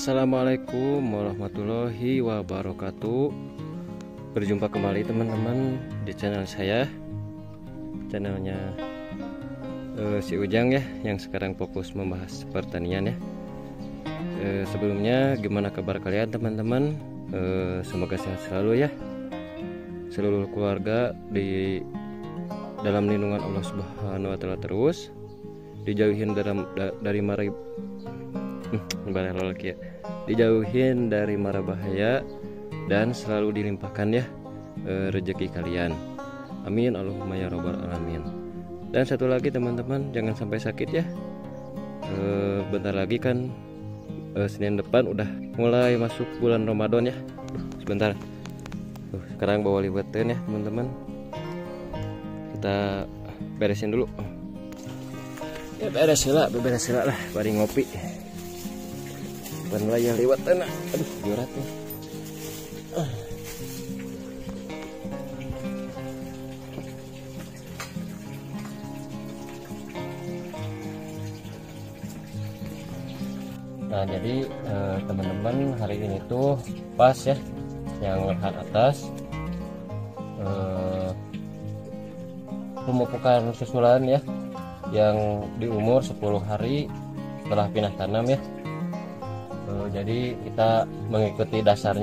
Assalamualaikum warahmatullahi wabarakatuh. Berjumpa kembali teman-teman di channel saya, channelnya si Ujang ya, yang sekarang fokus membahas pertanian ya. Sebelumnya gimana kabar kalian teman-teman? Semoga sehat selalu ya. Seluruh keluarga di dalam lindungan Allah Subhanahu wa Ta'ala, terus dijauhin dari mara dijauhin dari mara bahaya dan selalu dilimpahkan ya rezeki kalian. Amin Allahumma ya rabbal alamin. Dan satu lagi teman-teman, jangan sampai sakit ya. Bentar lagi kan Senin depan udah mulai masuk bulan Ramadan ya. Sebentar. Sekarang bawa liwetan ya teman-teman. Kita beresin dulu. Ya beres lah bari ngopi. Ban layar liwetan. Aduh, berat nih. Nah jadi teman-teman, hari ini tuh pas ya, yang lihat atas pemupukan susulan ya, yang di umur 10 hari setelah pindah tanam ya. Jadi kita mengikuti dasar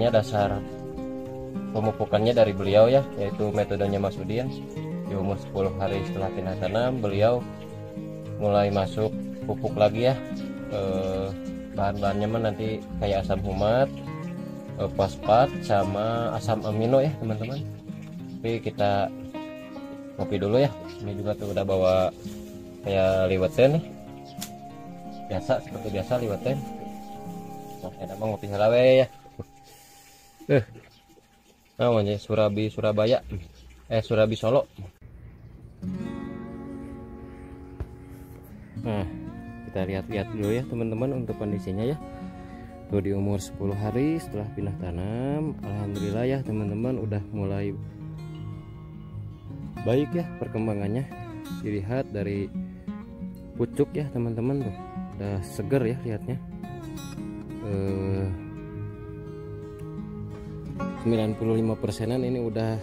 pemupukannya dari beliau ya, yaitu metodenya Mas Udin. Di umur 10 hari setelah pindah tanam, beliau mulai masuk pupuk lagi ya. Bahan-bahannya mah nanti kayak asam humat, fosfat, sama asam amino ya teman-teman. Tapi kita ngopi dulu ya. Ini juga tuh udah bawa kayak liwetan nih, seperti biasa liwetan. Nah, enak banget ngopi selawe ya. Namanya Surabi Surabaya, Surabi Solo. Nah, kita lihat-lihat dulu ya teman-teman untuk kondisinya ya. Tuh di umur 10 hari setelah pindah tanam, alhamdulillah ya teman-teman, udah mulai baik ya perkembangannya. Dilihat dari pucuk ya teman-teman, tuh udah seger ya lihatnya. 95%-an ini udah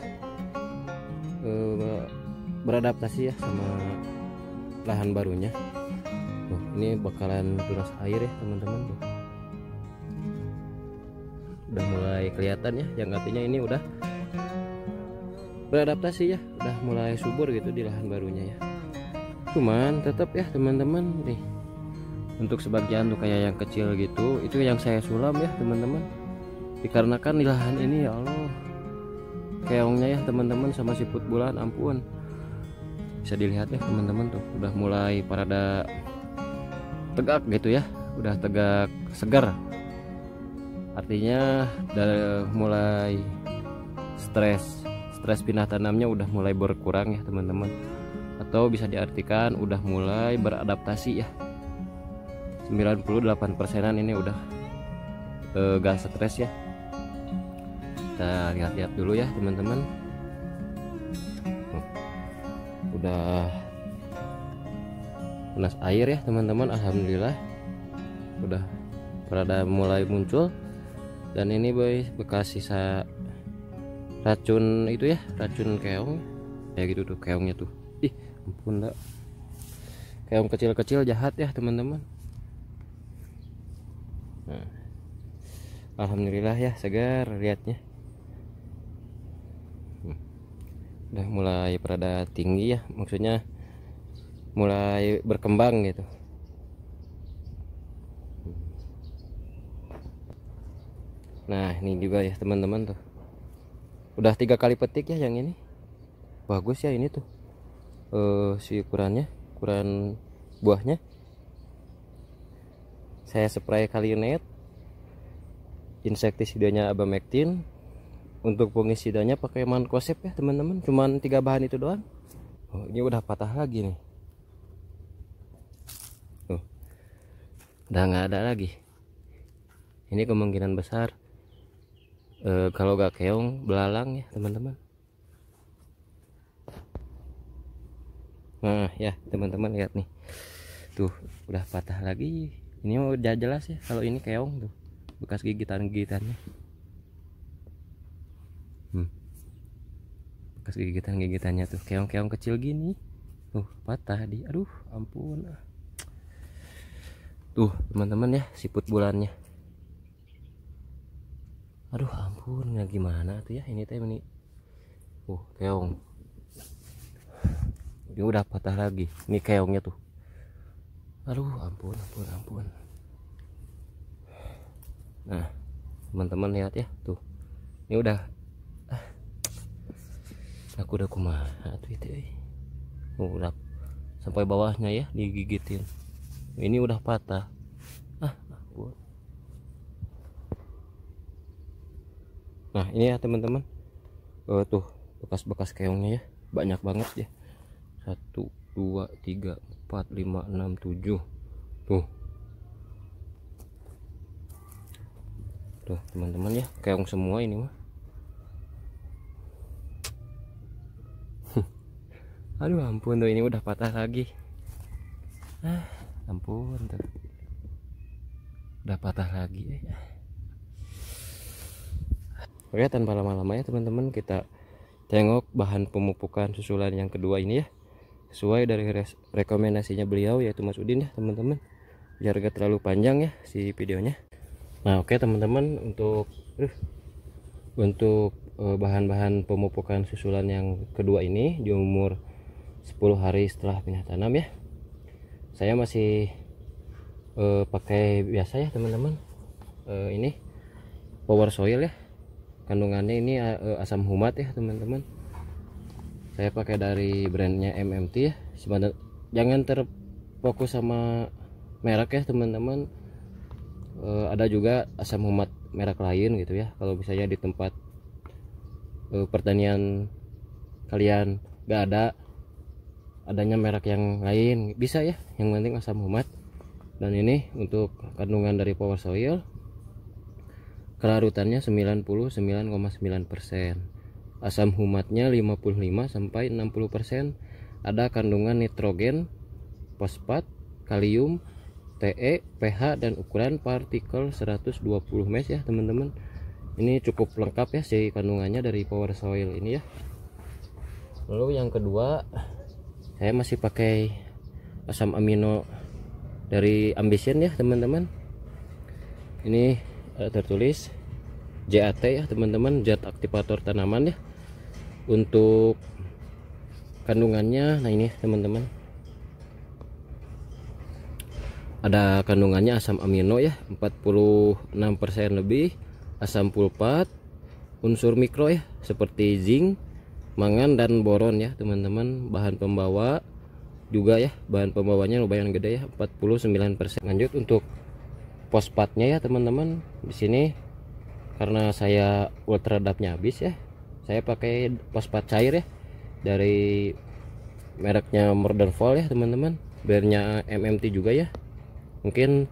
beradaptasi ya sama lahan barunya. Ini bakalan tunas air ya teman-teman, tuh udah mulai kelihatan ya, yang artinya ini udah beradaptasi ya, udah mulai subur gitu di lahan barunya ya. Cuman tetap ya teman-teman, nih untuk sebagian tuh kayak yang kecil gitu, itu yang saya sulam ya teman-teman, dikarenakan di lahan ini ya Allah keongnya ya teman-teman, sama siput bulan, ampun. Bisa dilihat ya teman-teman, tuh udah mulai pada tegak gitu ya, udah tegak segar, artinya udah mulai stres pindah tanamnya udah mulai berkurang ya teman-teman, atau bisa diartikan udah mulai beradaptasi ya. 98%-an ini udah gak stres ya. Kita lihat-lihat dulu ya teman-teman. Udah tunas air ya teman-teman, alhamdulillah udah pada mulai muncul. Dan ini boy bekas sisa racun itu ya, racun keong kayak gitu tuh keongnya tuh. Ih ampun dah, keong kecil-kecil jahat ya teman-teman. Nah, alhamdulillah ya segar lihatnya. Udah mulai pada tinggi ya, maksudnya mulai berkembang gitu. Nah ini juga ya teman-teman, tuh udah 3 kali petik ya yang ini. Bagus ya ini tuh si ukuran buahnya. Saya spray Kalinet, insektisidanya Abamectin. Untuk fungisidanya pakai Mancozeb ya teman-teman, cuman 3 bahan itu doang. Ini udah patah lagi nih. Udah nggak ada lagi. Ini kemungkinan besar kalau gak keong, belalang ya teman-teman. Nah ya teman-teman, lihat nih, tuh udah patah lagi. Ini udah jelas ya kalau ini keong tuh. bekas gigitannya. Bekas gigitannya tuh, keong-keong kecil gini tuh patah di, aduh ampun. Tuh teman-teman ya, siput bulannya, aduh ampun, nggak gimana tuh ya ini teh ini. Keong ini udah patah lagi ini keongnya tuh, aduh ampun. Nah teman-teman lihat ya tuh, ini udah aku udah kumaha tuh itu, udah sampai bawahnya ya digigitin, ini udah patah. Ampun. Nah ini ya teman-teman, tuh bekas-bekas keongnya ya, banyak banget ya, 1 2 3 4 5 6 7 tuh teman-teman ya, keong semua ini mah. Aduh ampun tuh, ini udah patah lagi. Ampun tuh, udah patah lagi. Oke, tanpa lama-lama ya teman-teman, kita tengok bahan pemupukan susulan yang kedua ini ya, sesuai dari rekomendasinya beliau yaitu Mas Udin ya teman-teman, biar gak terlalu panjang ya si videonya. Nah oke teman-teman, untuk bahan-bahan pemupukan susulan yang kedua ini di umur 10 hari setelah pindah tanam ya, saya masih pakai biasa ya teman-teman, ini power soil ya, kandungannya ini asam humat ya teman-teman. Saya pakai dari brandnya MMT ya, jangan terfokus sama merek ya teman-teman, ada juga asam humat merek lain gitu ya. Kalau misalnya di tempat pertanian kalian gak adanya merek yang lain, bisa ya, yang penting asam humat. Dan ini untuk kandungan dari power soil, kelarutannya 99,9%, asam humatnya 55 sampai 60%, ada kandungan nitrogen, fosfat, kalium, Te, pH, dan ukuran partikel 120 mes ya teman-teman. Ini cukup lengkap ya si kandungannya dari power soil ini ya. Lalu yang kedua, saya masih pakai asam amino dari Ambition ya teman-teman. Ini tertulis JAT ya teman-teman, zat aktivator tanaman ya. Untuk kandungannya, nah ini teman-teman, ada kandungannya asam amino ya 46% lebih, asam fulfat, unsur mikro ya seperti zinc, mangan, dan boron ya teman-teman. Bahan pembawa juga ya, bahan pembawanya lumayan gede ya, 49%. Lanjut untuk fosfatnya ya teman-teman, di sini karena saya ultradapnya habis ya, saya pakai fosfat cair ya dari mereknya Modern Fall ya teman-teman, brandnya MMT juga ya. Mungkin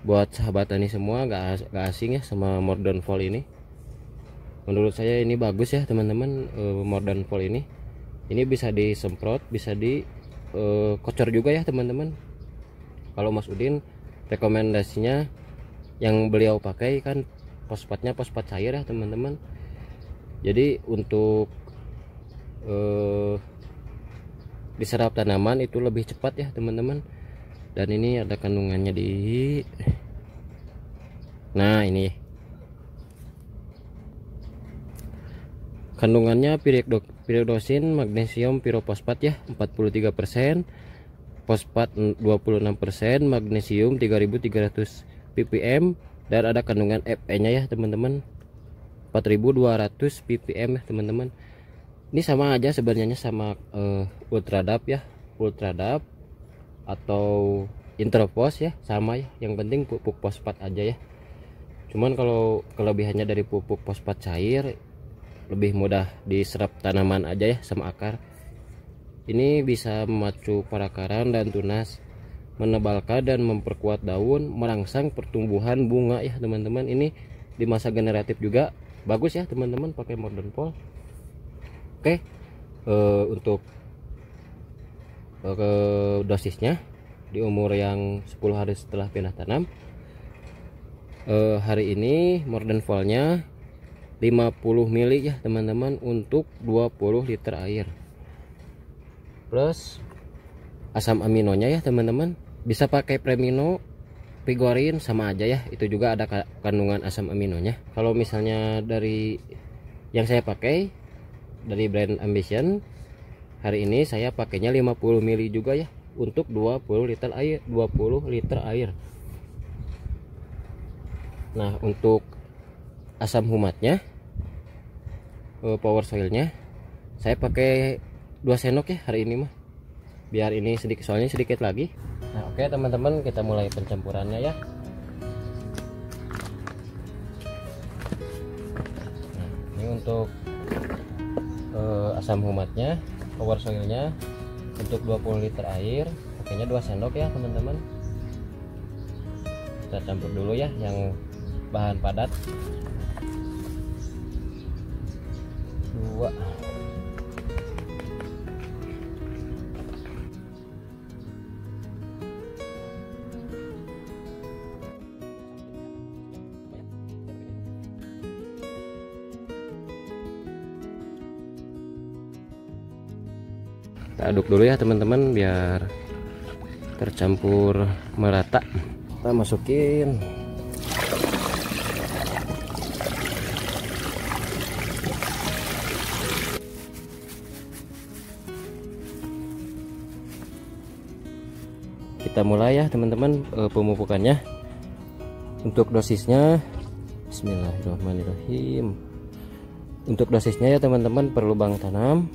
buat sahabat tani semua gak asing ya sama Modern Fall ini. Menurut saya ini bagus ya teman-teman, Modern Fall ini bisa disemprot, bisa dikocor juga ya teman-teman. Kalau Mas Udin rekomendasinya yang beliau pakai kan fosfatnya fosfat cair ya teman-teman. Jadi untuk diserap tanaman itu lebih cepat ya teman-teman. Dan ini ada kandungannya di, nah ini kandungannya pyridoxine, magnesium, pirofosfat ya 43%, fosfat 26%, magnesium 3300 ppm, dan ada kandungan Fe nya ya teman-teman 4200 ppm ya teman-teman. Ini sama aja sebenarnya sama Ultradap ya, Ultradap atau Introvos ya, sama ya, yang penting pupuk fosfat aja ya. Cuman kalau kelebihannya dari pupuk fosfat cair, lebih mudah diserap tanaman aja ya sama akar. Ini bisa memacu perakaran dan tunas, menebalkan dan memperkuat daun, merangsang pertumbuhan bunga ya teman-teman. Ini di masa generatif juga bagus ya teman-teman pakai Modern Fall. Oke, untuk dosisnya di umur yang 10 hari setelah pindah tanam, Hari ini Morden Fall-nya 50 mili ya teman-teman untuk 20 liter air. Plus asam aminonya ya teman-teman, bisa pakai Premino, Vigorin sama aja ya, itu juga ada kandungan asam aminonya. Kalau misalnya dari yang saya pakai dari brand Ambition, hari ini saya pakainya 50 mili juga ya untuk 20 liter air. Nah, untuk asam humatnya, power soilnya saya pakai 2 sendok ya hari ini mah, biar ini sedikit, soalnya sedikit lagi. Nah oke teman-teman, kita mulai pencampurannya ya. Nah, ini untuk asam humatnya, power soilnya untuk 20 liter air pakainya 2 sendok ya teman-teman. Kita campur dulu ya yang bahan padat. 2. Kita aduk dulu ya teman-teman biar tercampur merata. Kita masukin kita mulai ya teman-teman pemupukannya. Untuk dosisnya bismillahirrahmanirrahim. Untuk dosisnya ya teman-teman, per lubang tanam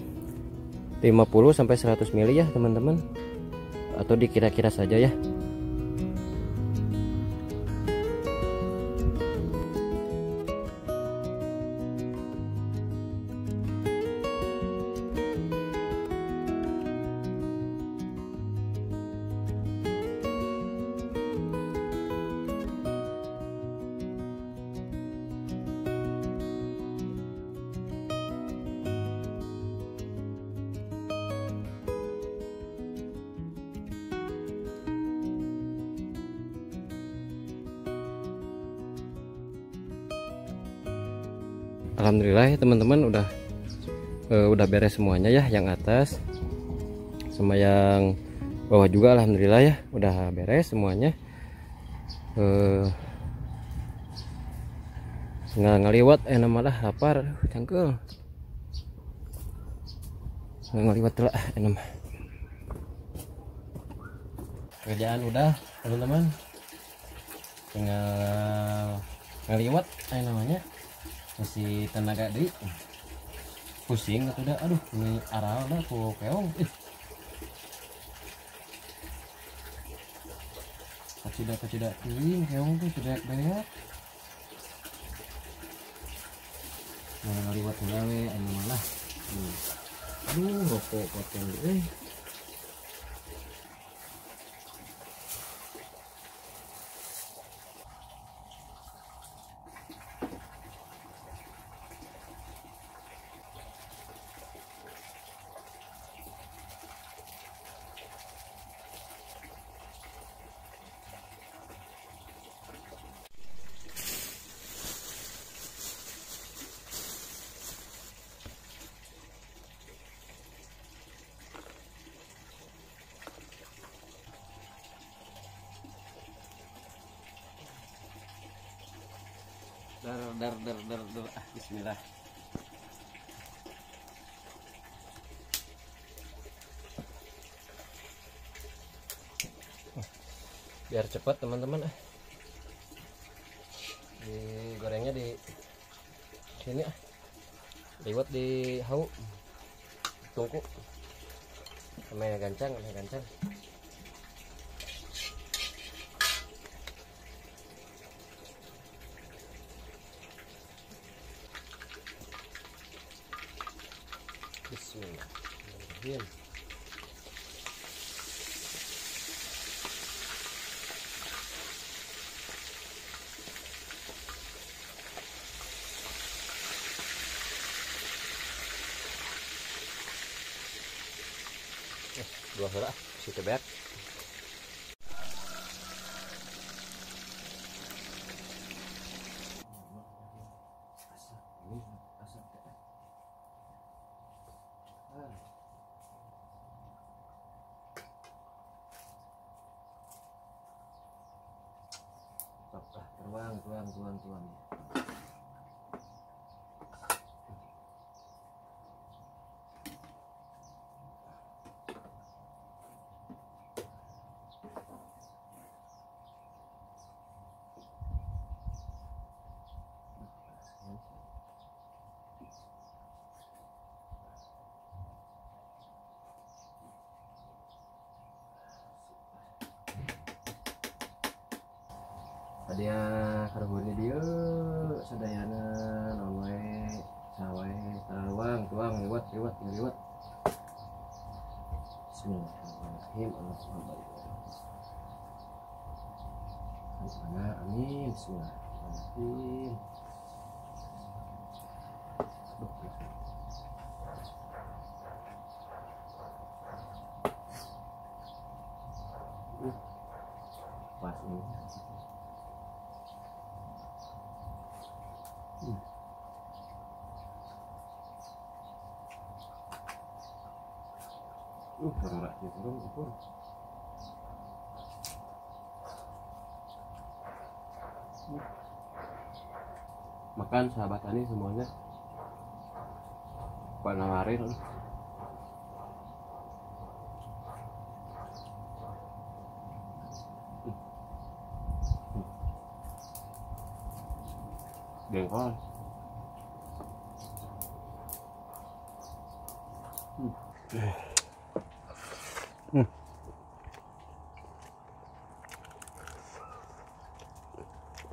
50 sampai 100 mili ya teman-teman, atau dikira-kira saja ya. Alhamdulillah ya teman-teman, udah beres semuanya ya, yang atas sama yang bawah juga alhamdulillah ya udah beres semuanya. Nggak ngeliwat malah lapar cangkel, nggak ngeliwat lah kerjaan udah teman-teman, tinggal ngeliwat namanya. Masih tenaga di pusing atau udah, aduh ini aral dah aku keong kecidak ini keong tuh tidak banyak malah liwat gawe malah aduh rokok potong dar bismillah. Biar cepat teman-teman, digorengnya di sini liwat di hau tungku sama gancang. Bismillahirrahmanirrahim. Dua hura situ beak. tuang. Dia karbonya dia sadayana nawe sawe tuang liwat. Bismillahirrahmanirrahim. Allahumma amin. Bismillahirrahmanirrahim. Pas ini. Gerak gitu ukur. Makan sahabat Ani semuanya. Pak nawarin. Jengkol.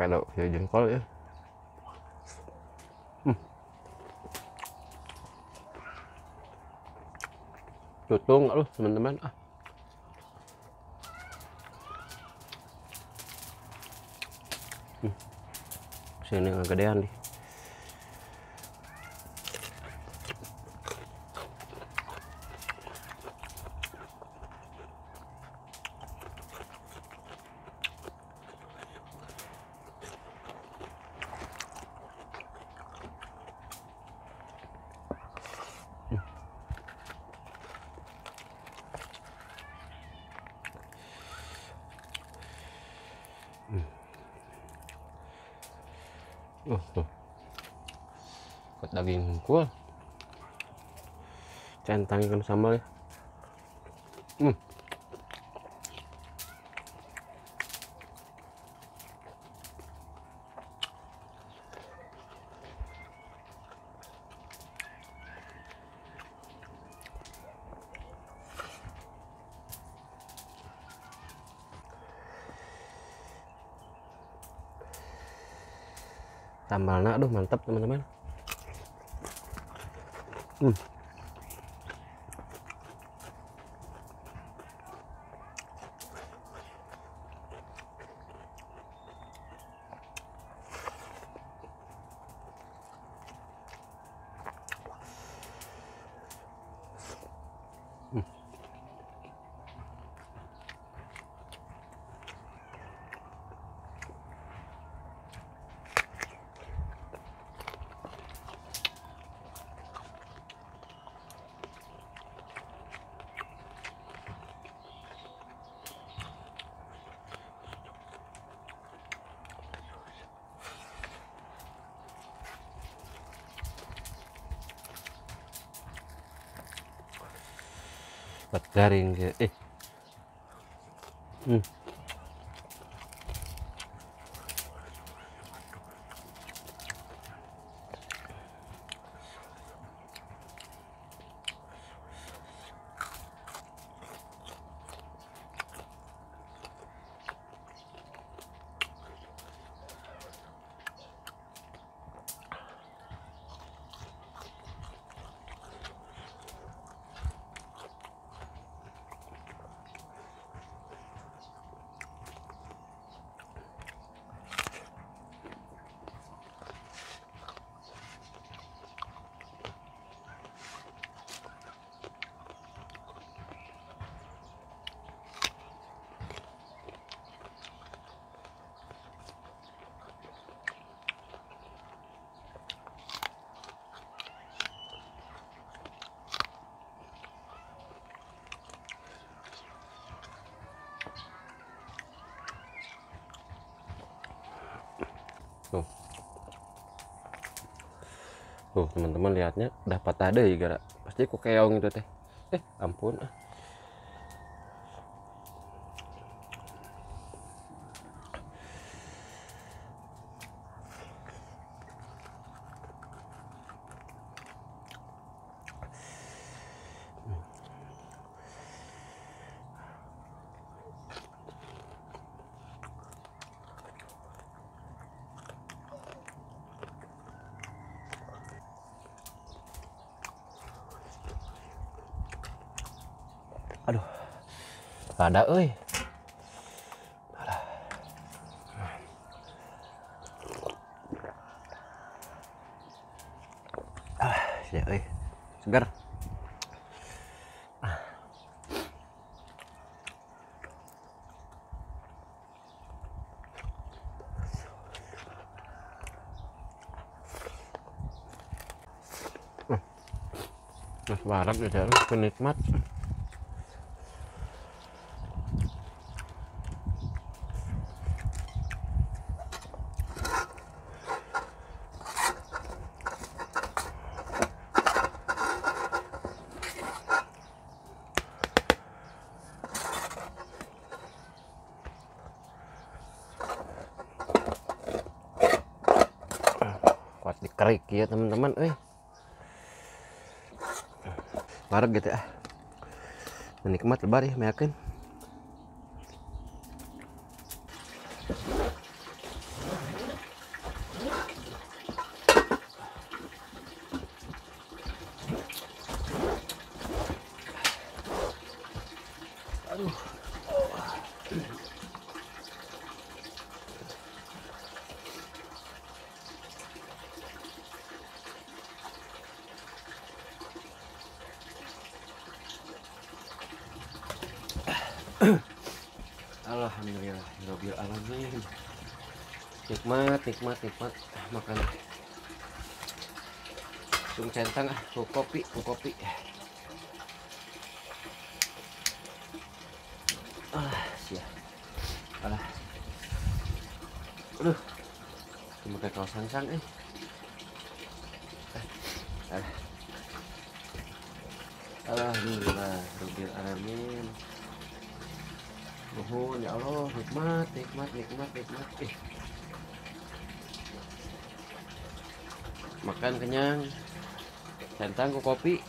Kalau ya jengkol ya. Tutung loh teman-teman. Sini ngegedean nih. Tuh. Buat daging kuah. Centangkan sambal ya. Sambalnya aduh mantap teman-teman. Buat garing ya. Tuh. Tuh teman-teman lihatnya udah patah deh gara pasti kok keong itu teh. Ampun. Aduh. Ada euy. Ya euy. Segar. Mas barat ya, penikmat. Kuat dikerik ya teman-teman, barat gitu ya. Menikmat lebar ya, meyakin. Aduh. Alhamdulillah rabbil alamin. Nikmat makan sung centang kopi. Siap. Aduh. Cuma kayak kaos sangsang Alhamdulillah rabbil alamin. Nuhun ya Allah, nikmat. Makan kenyang, centang ku kopi.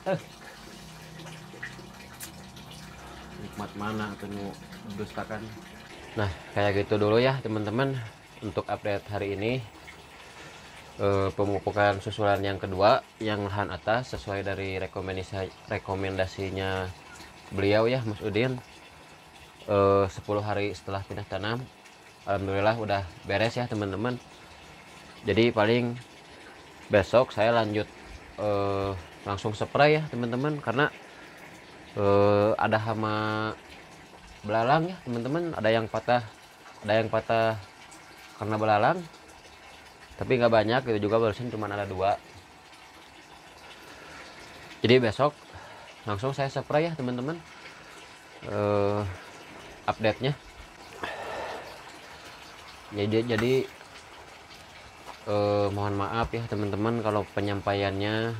Nikmat mana tuh nu dustakan. Nah, kayak gitu dulu ya teman-teman untuk update hari ini. Pemupukan susulan yang kedua yang lahan atas sesuai dari rekomendasinya beliau ya, Mas Udin. 10 hari setelah pindah tanam, alhamdulillah udah beres ya teman-teman. Jadi paling besok saya lanjut langsung spray ya teman-teman, karena ada hama belalang ya teman-teman. Ada yang patah karena belalang, tapi nggak banyak gitu juga, barusan cuma ada 2. Jadi besok langsung saya spray ya teman-teman. Update-nya jadi mohon maaf ya teman-teman kalau penyampaiannya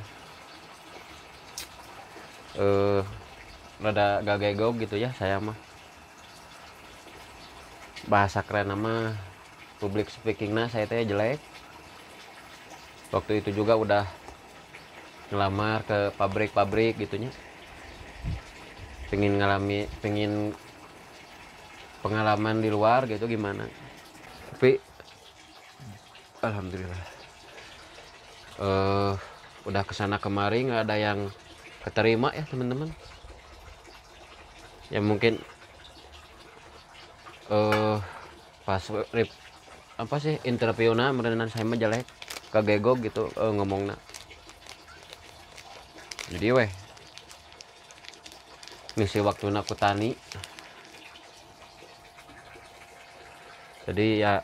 rada gagegog gitu ya. Saya mah bahasa keren nama public speaking saya teh jelek. Waktu itu juga udah ngelamar ke pabrik gitunya, pengen pengalaman di luar gitu gimana, tapi alhamdulillah udah kesana kemari nggak ada yang keterima ya teman-teman. Ya mungkin pas interview merenan saya mah jelek, kagegog gitu ngomongnya. Jadi ngisi waktu aku tani. Jadi ya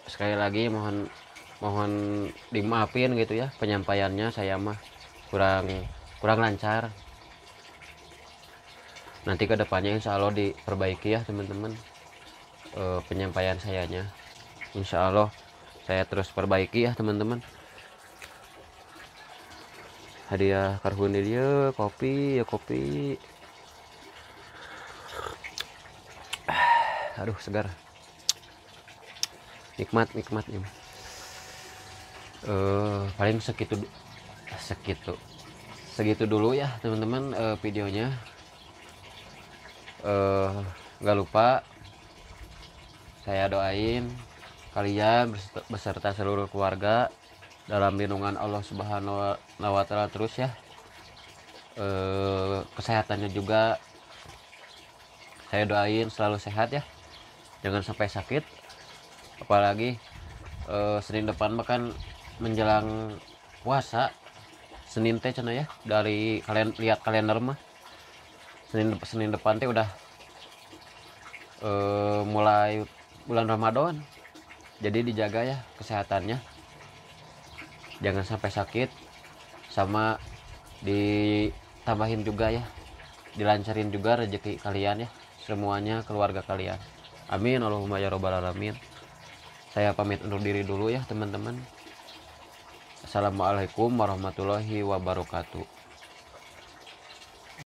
sekali lagi mohon dimaafin gitu ya, penyampaiannya saya mah kurang lancar. Nanti kedepannya insya Allah diperbaiki ya teman-teman, penyampaian sayanya insya Allah saya terus perbaiki ya teman-teman. Hadiah karhun dia kopi ya kopi. Aduh segar, nikmat nikmat ya. Paling segitu dulu ya teman-teman videonya. Nggak lupa saya doain kalian beserta seluruh keluarga dalam lindungan Allah Subhanahu wa Ta'ala terus ya. Kesehatannya juga saya doain selalu sehat ya, jangan sampai sakit. Apalagi Senin depan makan menjelang puasa. Senin teh cenah ya, dari kalian lihat kalender mah Senin depan teh udah mulai bulan Ramadan. Jadi dijaga ya kesehatannya, jangan sampai sakit, sama ditambahin juga ya, dilancarin juga rezeki kalian ya, semuanya keluarga kalian. Amin Allahumma ya robbal alamin. Saya pamit undur diri dulu ya teman-teman. Assalamualaikum warahmatullahi wabarakatuh.